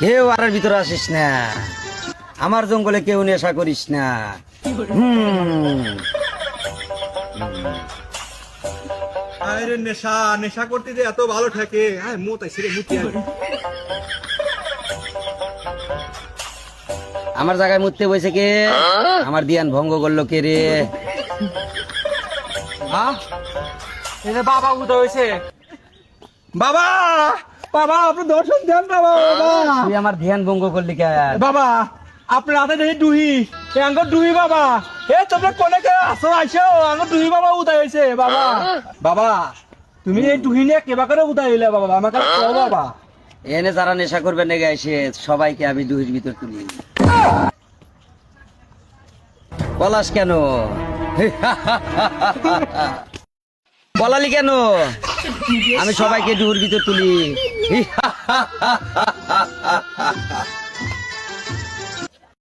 কেউ আর ভিতরে আসিস না, আমার জঙ্গলে কেউ নেশা করিস না। আরে নেশা নেশা করতে যে এত ভালো থাকে, হ্যাঁ মোতাই ছেড়ে মুতি আর আমার জায়গায় মুততে বসে কে? আমার ধ্যান ভঙ্গ করলো কে রে? এই যে বাবা উদয় হয়েছে। বাবা বাবা আপনি দর্শন দেন বাবা। বাবা তুই আমার ধ্যান ভঙ্গ করলি কে? বাবা আপনার হাতে দেখি ডুহি, আঙ্গুর ডুহি বাবা। এ তোমরা কোনে কে আসো আইসো, আঙ্গুর ডুহি বাবা উদয় হয়েছে বাবা। বাবা তুমি এই ডুহি নিয়ে কেবা করে উদয় হইলে বাবা, আমাকে কও বাবা। এনে যারা নেশা করবে নেগে এসে সবাইকে আমি দুহির ভিতর তুলি। পলাশ কেন? পলালি কেন? আমি সবাইকে ডুহুর ভিতর তুলি।